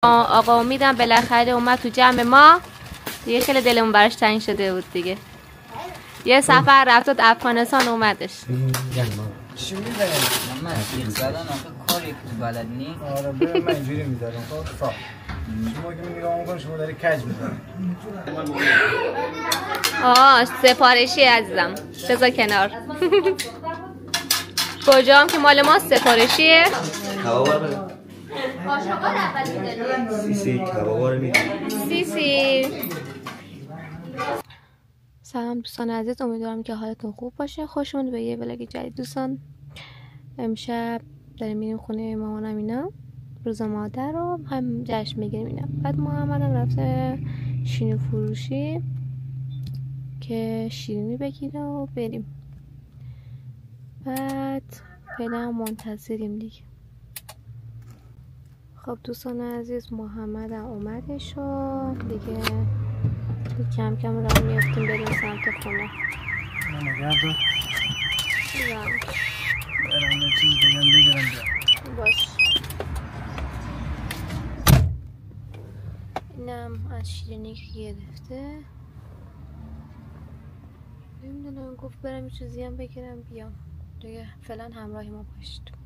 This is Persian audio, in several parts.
آقا امیدم بالاخره اومد تو جمع ما دیگه، خیلی دلمون براش تنگ شده بود دیگه. یه سفر رفت تو افغانستان اومدش. چی می‌زنی؟ من تیغ زدن آخه کاری که تو بلد نی. آره ببین من اینجوری می‌ذارم خب صاف. شما که نگاه می‌کنید شما داری کج می‌زنید. سفارشی عزیزم بذار کنار. کجا هم که مال ما سفارشیه. سیسی. سلام دوستان عزیز، امیدوارم که حالتون خوب باشه. خوش اومدید به یه ولاگ جدید دوستان. امشب داریم میریم خونه مامانم، اینا روز مادر رو هم جشن میگیریم اینا. بعد محمدم رفته شیرینی فروشی که شیرینی بگیره و بریم. بعد فعلا منتظریم دیگه. خب دوستان عزیز، محمدم اومدش و دیگه کم کم راه میفتیم بریم سمت خونه. باش. اینم از شیرینی که گرفته. نمیدونم، گفت برم یه چیزی هم بگیرم بیام دیگه. فعلا همراهی ما باشید.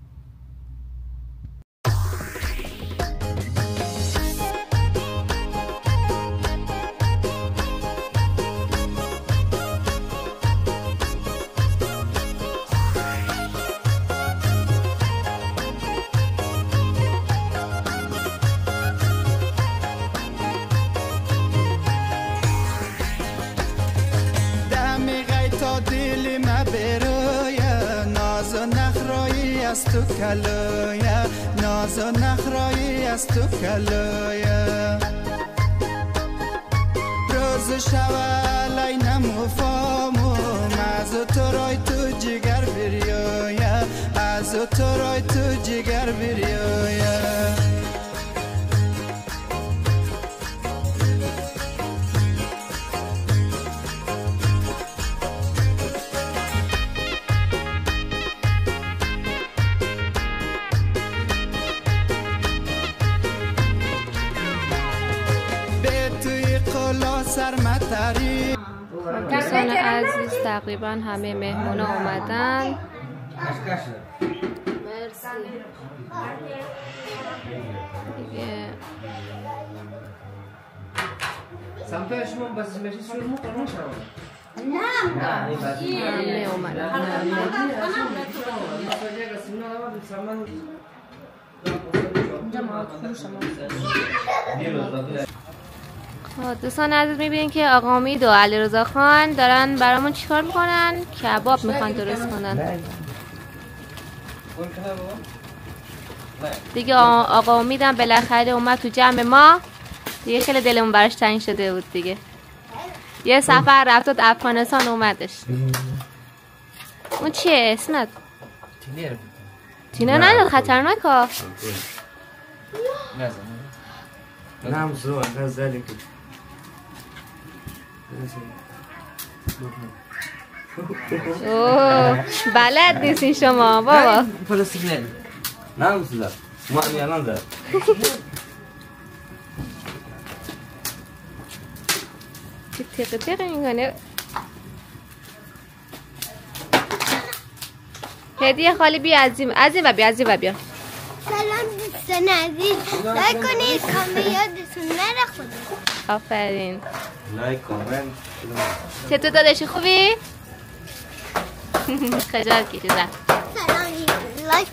از تو کلایه ناز و نخرایی از تو کلایه روز شوالای نمو فاموم از تو رای تو جگر بریایه از تو رای تو جگر بریایه دوستان عزیز، تقریبا همه مهمون اومدن. مرسی دیگه. سمت شما بس میشه شروع می‌کنم همه اومدن. دوستان عزیز، میبینین که آقا امید و علیرضا خان دارن برامون چیکار میکنن؟ کباب میخوان درست کنن دیگه. آقا امیدم بالاخره اومد تو جمع ما دیگه، خیلی دلمون براش تنگ شده بود دیگه. یه سفر رفت تو افغانستان اومدش. اون چیه اسمت؟ تینه نه خطرناک ها. نعم زور ذلك اوه بلد نیستین شما بابا. فلسطینی نعم زلا ما میانم دار چه تیغ تیغ میکنه. هدیه خالی بیا از این و بیا، از این و بیا. سلام دوستان عزیز، لایک کنید، کامنت یادتون نره خدا. آفرین. لایک کامنت. چطور داداشی خوبی؟ خجالت کشیدم. سلام، لایک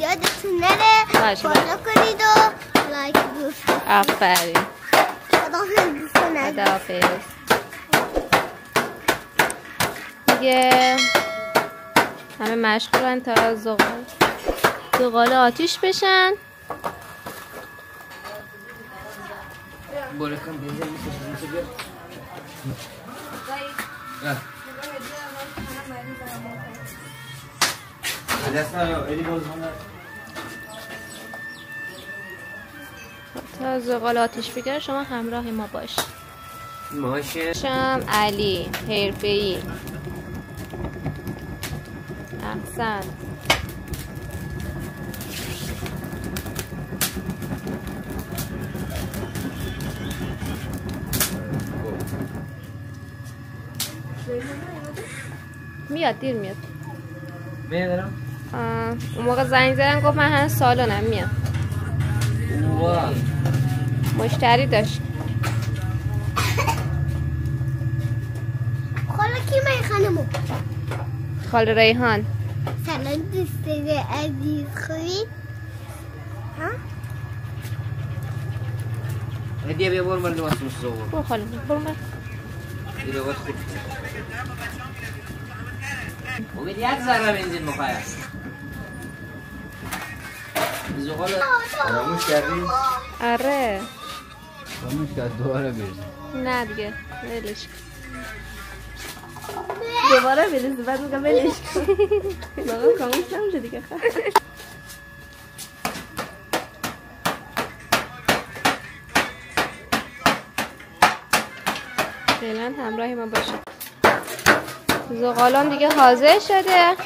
یادتون نره، فالو کنید و لایک بفرستید. آفرین. خداحافظ دوستان عزیز. خداحافظ. دیگه همه مشغولن تا زغال آتیش بشن. تا زغال آتیش بگیره شما همراه ما باش. شم علی حرفه‌ای. احسن. میاد دیر میاد. برم. اون موقع زنگ زدن گفت من هنوز سالنم میاد. واه. مشتری داشت. خاله کی من خانمو؟ خاله ریحان. سلام دوستای عزیز خوبی؟ ها؟ هدیه بیا برو برد واسه مصور. برو خاله برو من. دیگه وقت خوب. امید یک ذره بنزین بخواه. زغال فراموش کردی؟ آره. فراموش کرد دوباره بریز. نه دیگه ولش کن. دوباره بریز بعد میگم ولش کن. واقعا کامش نمیشه دیگه. فعلا همراه ما باشه. زغالان دیگه حاضر شده.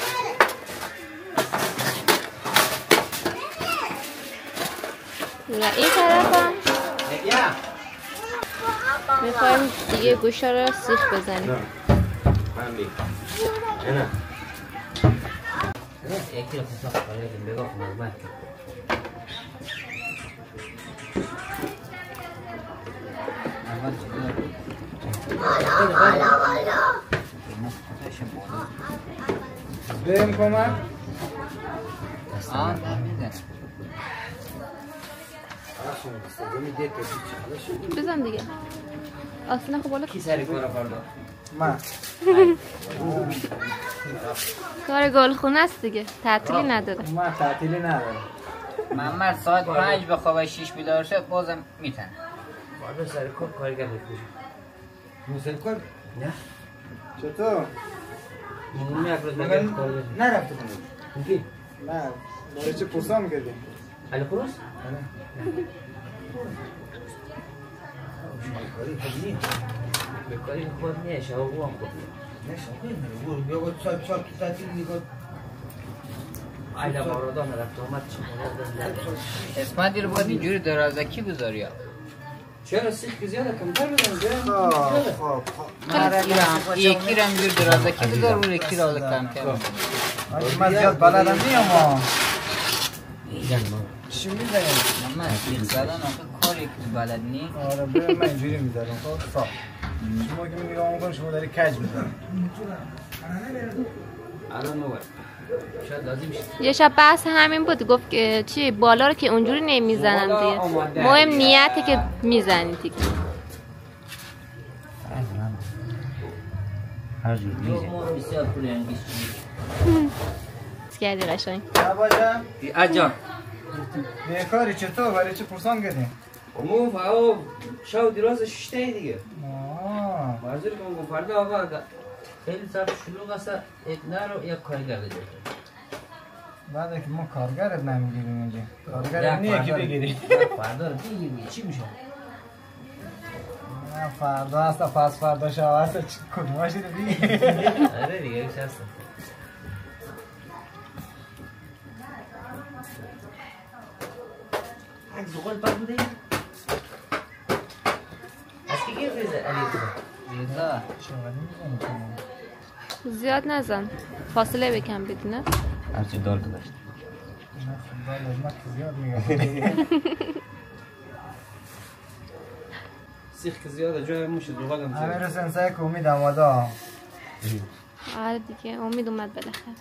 و این طرف هم میخوایم دیگه گوشا رو سیخ بزنیم. یکی رو خساق کنیم بگاه نظمت بریم کمک؟ بزن دیگه. اصلا خب بالا کی سری کارا فردا؟ من کار گلخونه است دیگه. تعطیلی نداره. من تعطیلی ندارم. محمد ساعت 5 بخوابه 6 بیدار شد بازم میتن. باید سر کارگر بکشم. موسیقی کن؟ نه. چطور؟ من یک روز بگم کارگر. نرفته کنم. کی؟ نه. برای چه پرسام کردیم؟ علی خروس؟ بکاری خود نیشه و هم خود نشون بیا با چال که تعطیل نگاه علا باردان رفت اومد اسمت دیر باید اینجوری درازکی بذاری چرا سیخ که زیاده کمتر بدن یکی رو همجور درازکی بذار و یکی رو کمتر من زیاد بلدم نیام چی میزنیم؟ من سیخ زدن آخه کاری که بلد نی آره بریم من اینجوری میذارم خب صاف شما که نگاه میکنی شما داری کج میزنم الان نوبر شاید لازم شد یه شب بحث همین بود گفت که چی بالا رو که اونجوری نمیزنن دیگه مهم نیته که میزنی دیگه هر جور میزن بسیار پول انگیش کردی قشنگ نباشه اجان بیکاری چطور برای چه پرسان کردیم امو فاو شاو دراز ششته دیگه آه بازار کنم فردا آقا خیلی صاحب شلوغ است ادنا رو یک کارگر بده بعد که ما کارگرت نمیگیریم اینجا کارگر نیه که بگیری فردا رو بگیری چی میشه فردا هستا پس فردا شو هستا کدوماشی رو بگیری آره دیگه ایش هستم یک زغال پاک بوده از که گیر ریزه علی ریزه زیاد نزن فاصله بکن بدونه هرچی دار داشت زیاد میگم سیخ که زیاده جای موشه زغال هم امیر سنسای که امید آماده آره دیگه امید اومد بالاخره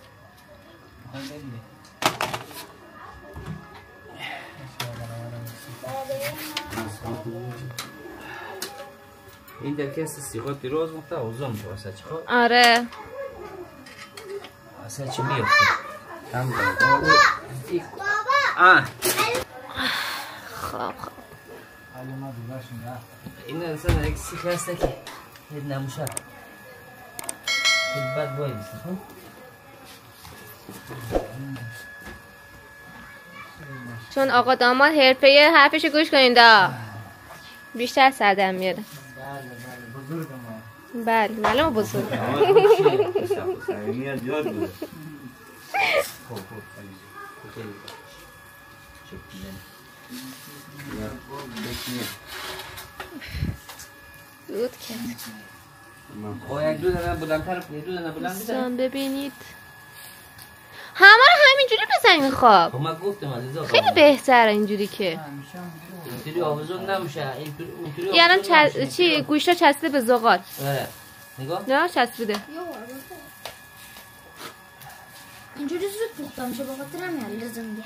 این در کسی سیغات دیروز مخته اوزا میشه واسه چی خود؟ آره واسه چی میفته؟ هم بابا آه خب این انسان یک سیخ هسته که هید نموشه هید بد بایی بیسته خب؟ چون آقا داماد حرفه حرفش گوش کنین دا بیشتر سردم میاره بزرگ ما بله معلومه بزرگ میاد یاد بود زود کرد خب یک دو دانه بلندتر یک دو دانه بلند دوستان ببینید همه رو همینجوری بزنین خواب. خب من گفتم عزیزا خیلی بهتره اینجوری که اینطوری آویزون نمیشه. اینطوری یعنی چی گوشتا چسبیده به زغال. آره نگاه نه چسبیده. اینجوری زود پخته میشه به خاطر همین لازم میگه.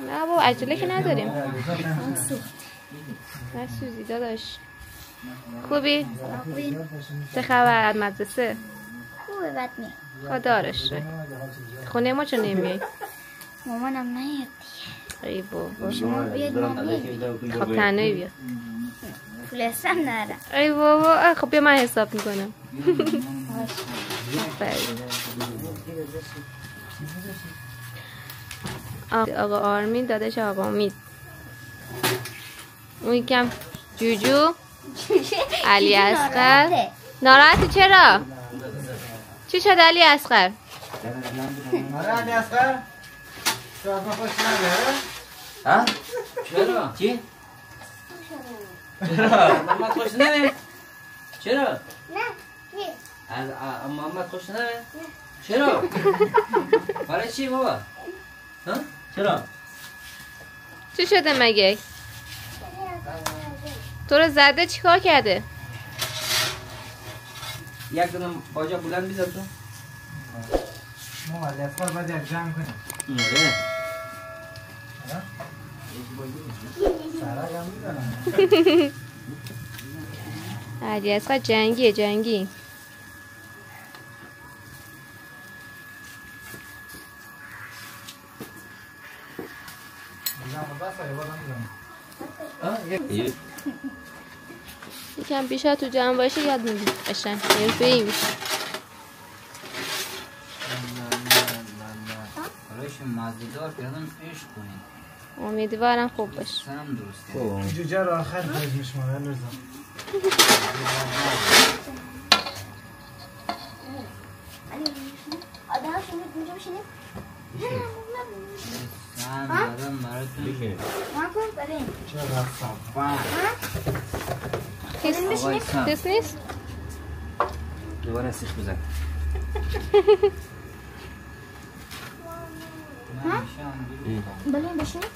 نه بابا عجله که نداریم. نسوزی داداش. خوبی؟ چه خبر از مدرسه؟ خوبه بد نی. خدا رشه. خونه ما چون نمیای؟ مامانم نیاد ای بابا. شما بیاید ما بیاید. خب تنهایی بیا. پولستم نره. ای بابا خب بیا من حساب میکنم. آقا آرمین دادش آقا امید. اون یکم جوجو علی اصغر. ناراحتی چرا؟ چی شد علی اصغر؟ آره علی اصغر تو از ما خوش نمیاره؟ ها؟ چرا؟ چی؟ چرا؟ محمد خوش نمیاد؟ چرا؟ نه از محمد خوش نمیاد؟ چرا؟ برای چی بابا؟ ها؟ چرا؟ چی شده مگه؟ تو رو زده چیکار کرده؟ یک دونه باجا بلند بیزد تو؟ ما علی اصغر باید یک جمع کنیم. آره. سرک هم میدونم. علی اصغر جنگیه جنگی. یکم بیشتر تو جمع باشه یاد میگی قشنگ حرفه‌ای میشه. برایشون مزیدار کردم عشق کنید. امیدوارم خوب باشه. سرم درست کرد. جوجه رو آخر باید میشماره لرزم. آدم شما اینجا بشینیم؟ سرم زدم براتون. ما کن بریم. چرا صفا کس نیست؟ دوباره سیخ بزن. بریم بشینیم؟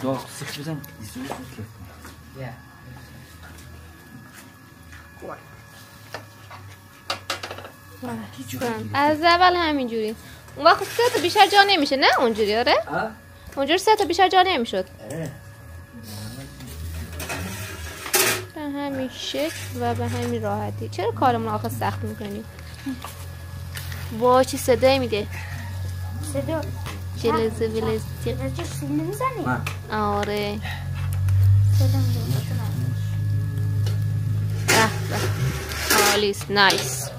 دو سیخ بزن. از اول همینجوری. اون وقت 3 تا بیشتر جا نمیشه نه اونجوری آره؟ اونجوری 3 تا بیشتر جا نمیشد. به همین شکل و به همین راحتی. چرا کارمون آخه سخت میکنیم؟ وای چی صدایی میده؟ صدا جلزه ولزه. چه سیلی میزنی؟ آره. صدا میزنی. آلیس نایس.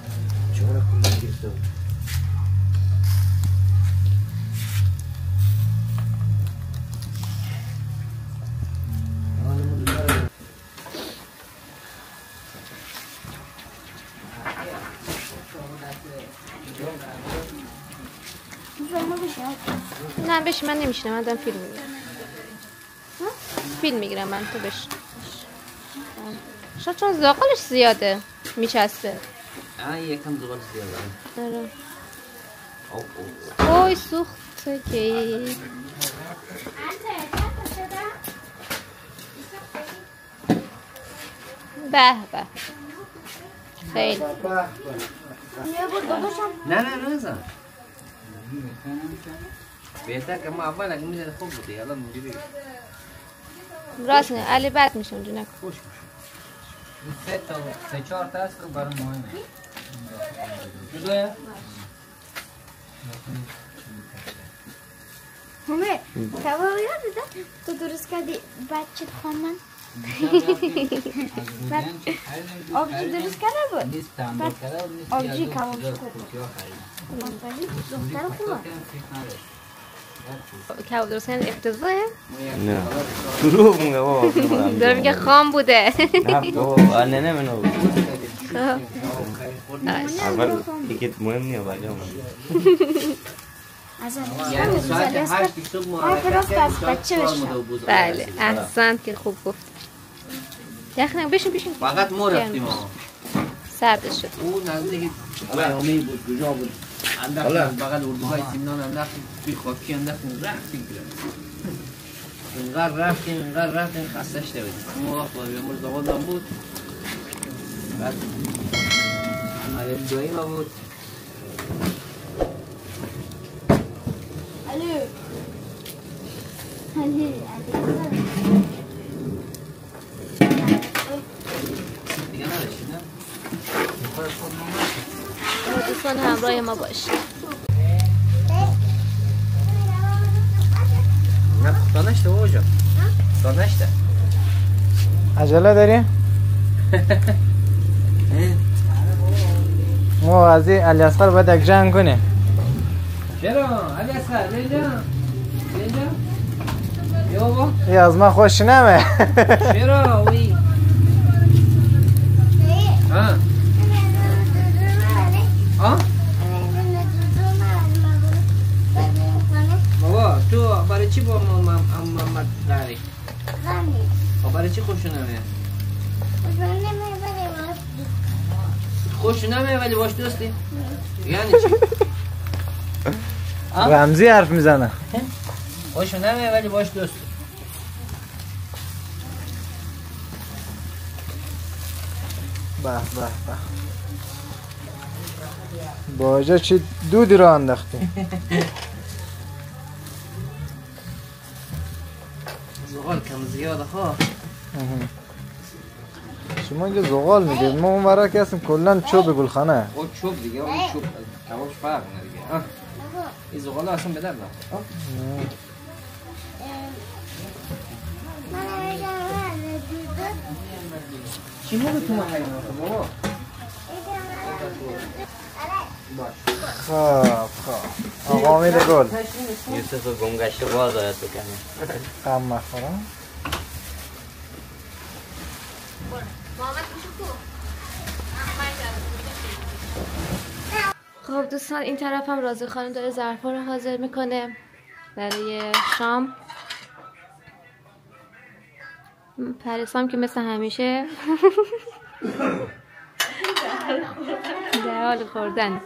نه بشی من نمیشنم من دارم فیلم میگیرم. فیلم میگیرم من تو بش. شاید چون زاقلش زیاده میچسبه. یکم زغال زیاده. آره. اوی سوخته که. به به. خیلی. نه نزن. بهتر که ما اول اگه میزنه خوب بوده الان اینجوری راست نه علی بد میشه اونجا نکن. خوش میشه. 3-4 تا است که برای مهمه. جدایه؟ همه کباب یاده تو درست کردی بچه خواندن آبجی درست کرده بود نیست تنبال کرده و نیست آبجی کباب شد دختر خوبه کباب درست کردن افتضاحه؟ نه دروغ میگه بابا داره میگه خام بوده نه بابا نه منو اول دیگه مهم نیست بعدا یعنی ساعت 8 صبح معرکت کرد بچه بشه. بله احسنت که خوب گفت. یخنک بشین فقط ما رفتیم آقا سردش شد. او نزدیک بیامی بود کجا بود انداختیم از بغل اردوهای سیمنان انداختیم توی خاکی انداختیم رفتیم اینقدر رفتیم خسته شده بودیم. ما وقت باید مرز آقادم بود بعد علیه دوایی ما بود. دیگه نداشتی نه؟ دوستان همراه ما باشید. نه دانشته اوجا دانشته عجله داری؟ ما از این علی اصغر باید یک جنگ کنیم. چرا؟ علی اصغر اینجا یا بابا ای از من خوش نمه. چرا وی؟ ها؟ بابا تو برای چی با محمد داری؟ برای چی خوش نمیه؟ خوش نمیه ولی باش دوستی؟ یعنی چی؟ رمزی حرف میزنه. خوش نمیه ولی باش دوستی. به باجا چی دودی رو انداختی؟ زغال کم زیاده خواه. شما اینجا زغال میگید، ما اون ورا که هستیم کلن چوب گلخانه. او چوب دیگه، اون چوب کبابش فرق ندیگه. این زغال اصلا به درد نخور. چی موقع تو ما حیوانات بابا؟ خب آقا میره گل یوسف گمگشته باز آید بکنه خم مخورم. خب دوستان این طرف هم رازی خانم داره ظرفا رو حاضر میکنه برای شام. پریسام که مثل همیشه در حال خوردن.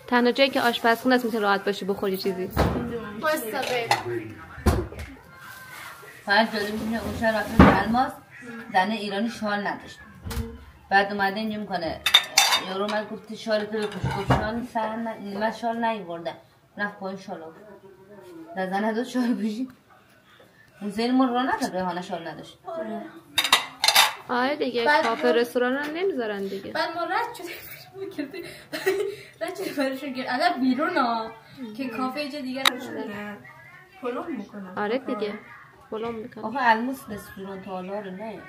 تنها جایی که آشپزخونه است میتونی راحت باشی بخوری چیزی. فقط جالب می‌بینه اون شهر رفتن الماس زنه ایرانی شال نداشت. بعد اومده اینجا میکنه یارو اومد گفت شال تو بپوش. گفت شال من شال نیوردم. رفت پایین شال آورد. در زنه داد شال بپوشی. اون زیر ما رو نداد ریحانه شال نداشت. آره دیگه کافه رستوران هم نمیذارن دیگه. بعد ما رد شده برشون گرد الان بیرون ها که کافه اینجا دیگه روشون پلوم میکنن. آره دیگه پلوم میکنن. آخه الماس رستوران تالار نه.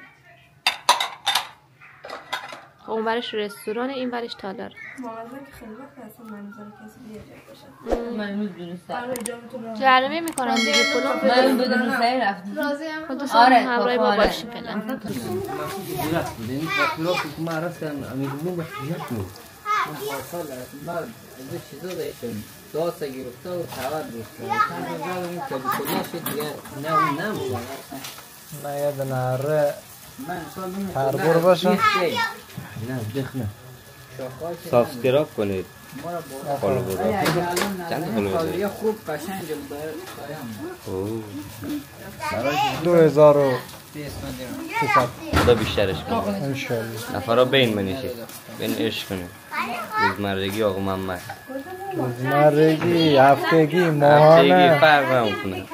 اون برش رستوران این برش تالار. مغازه که خیلی وقت اصلا منظور کسی بیاد باشه. من میدونستم. جرمه میکنن دیگه پلوم. من میدونستم رفتم. راضی هم خودتون همراه با باشین فعلا. این فاکتورا که ما رفتن امیدمون بخیات بود. من سال بعد از چیزا داشتم. داسه گرفته و خبر گرفته. چند روز این کلیکولا شد دیگه نه نمیشه. نه یاد نره هربور باشه. نه بخنه. سابسکرایب کنید. فالو بود. چند فالو بود؟ یه خوب قشنگ بود. 2300 خدا بیشترش کنه. انشالله. نفرها بین منیشه. بین عشق کنه. روزمرگی آقا محمد. روزمرگی، هفتگی، هفتگی ماهانه. فرق نمیکنه.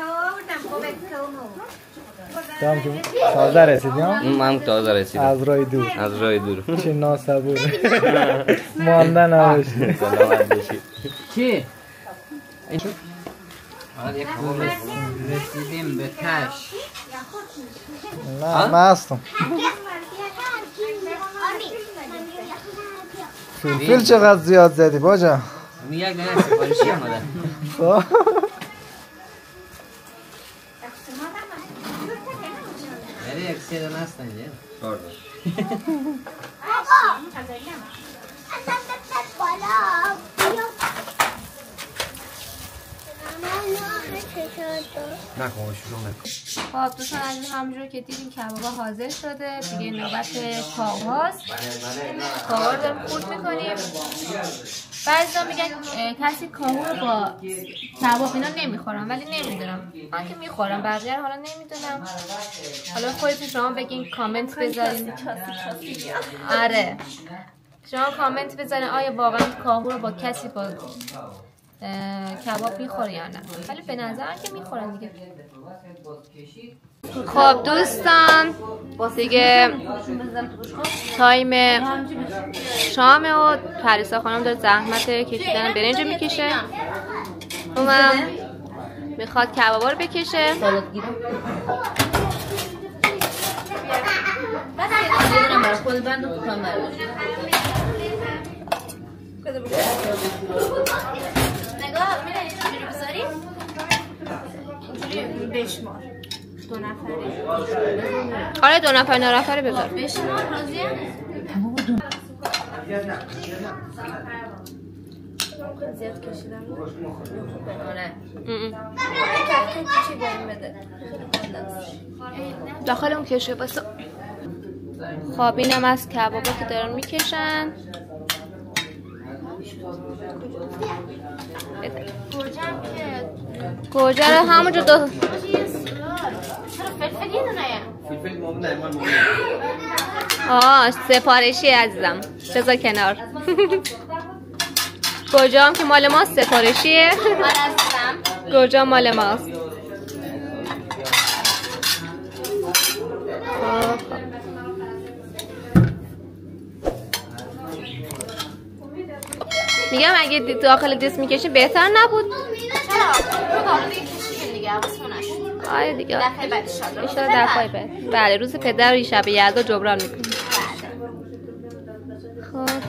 تو هم که تازه رسیدی ها؟ من تازه رسیدم. از راه دور. از راه دور. چه ناصبوره. مانده نباشی. سلامت باشی. چی؟ رسیدیم به تش. نه من هستم. فیلفیل چقدر زیاد زدی باجا؟ یک دنه سفارشی آمده. یعنی یک سه دنه هستن اینجا؟ 4 دنه. خب دوستان عزیز همونجور که دیدیم کبابا حاضر شده دیگه نوبت کاهواست. کاهوا رو داریم خورد میکنیم. بعضیا میگن کسی کاهو رو با کباب اینا نمیخورم ولی نمیدونم من که میخورم بقیه حالا نمیدونم. حالا خودتون شما بگین کامنت بذارین. آره شما کامنت بذارین آیا واقعا کاهو رو با کسی با کباب میخوره یا نه ولی به نظرم که میخورن دیگه. خب دوستان دیگه تایم شامه و پریسا خانم داره زحمت کشیدن برنج میکشه اونم میخواد کبابا رو بکشه. نگاه میدونی چجوری بذاریم؟ اونجوری بشمار 2 نفره. آره 2 نفره بذار. بشمار راضیه؟ زیاد کشیدم آره کفکه چی داریم بده داخل اون کشه باسه. خب اینم از کبابا که دارن میکشن. گوجه رو همونجا چرا فلفل یه دونه فلفل مومنه سفارشی عزیزم بذار کنار. گوجه هم که مال ماست سفارشیه. گوجه مال ماست. میگم اگه داخل دست میکشی بهتر نبود. آره دیگه دفعه بعد دفعه بعد. بله روز پدر و شب یلدا جبران میکنیم.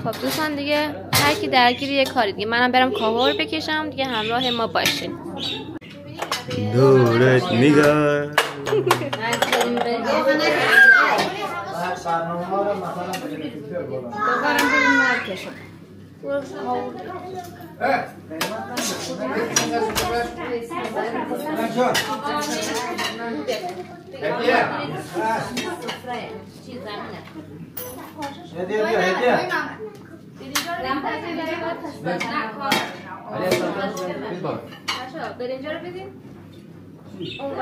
خب دوستان دیگه هر کی درگیر یه کاری دیگه منم برم کاهو رو بکشم دیگه همراه ما باشین. دورت میگم برنجا رو بدین اون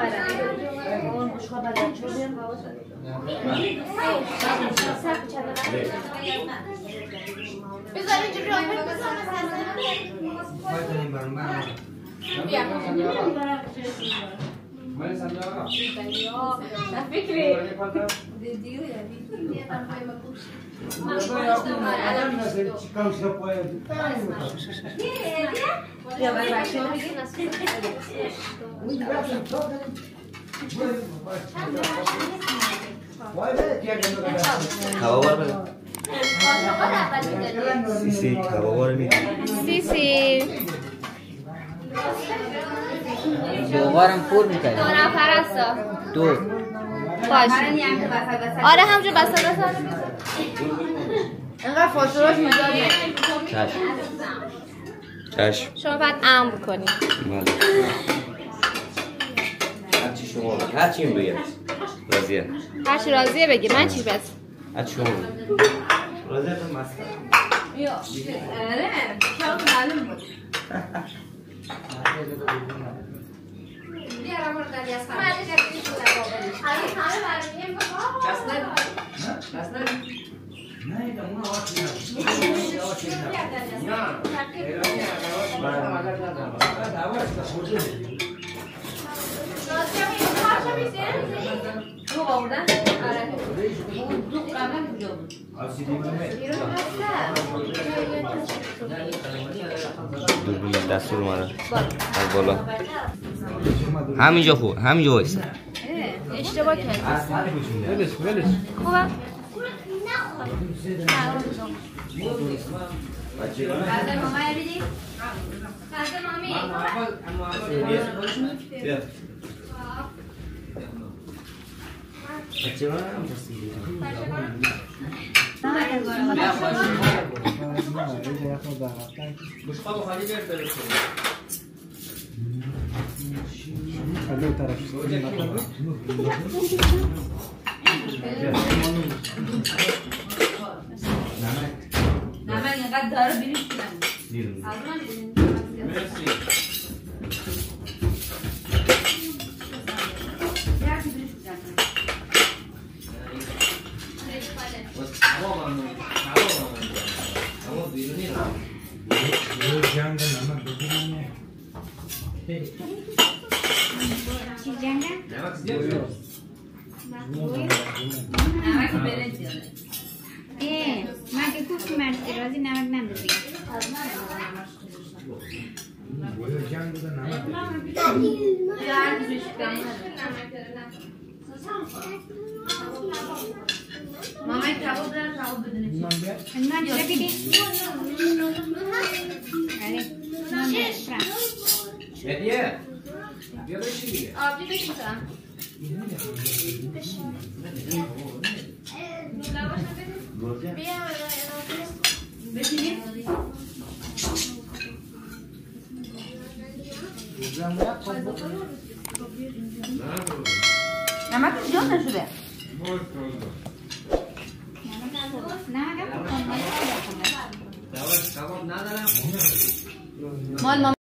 سیسی کبابا میدی سیسی دوبارم پر میکنی 2 نفر هستا 2 باشه آره همجور بسته اینقدر فاصله میذاری چشم شما باید امر کنی. هرچی شما بگی هرچی این بگم راضیه هرچی راضیه بگی من چی بس هرچی شما بگی راضیه تو مسئله آره چرا معلوم بود بیارم رو داری از خواهد دوربین دستور اومده از بالا همینجا خوب همینجا وایسا اشتباه کردی خوبه بچه من هم بشقاب خالی بیار داره خالی طرف نمک اینقدر داره بیریش کنم مرسی اما بیرونی را جنگ نمک بگیریم چی جنگه؟ نمک زیاد شد نمک برنج زیاده من که کوفت مرسی رازی نمک نداری جنگ بوده نمک ماما کباب دارم کباب بدونی من چرا بیدی؟ هدیه بیا بشی دیگه آبی بشیدم بشینی؟ نمک زیاد نشده کباب ندارم مال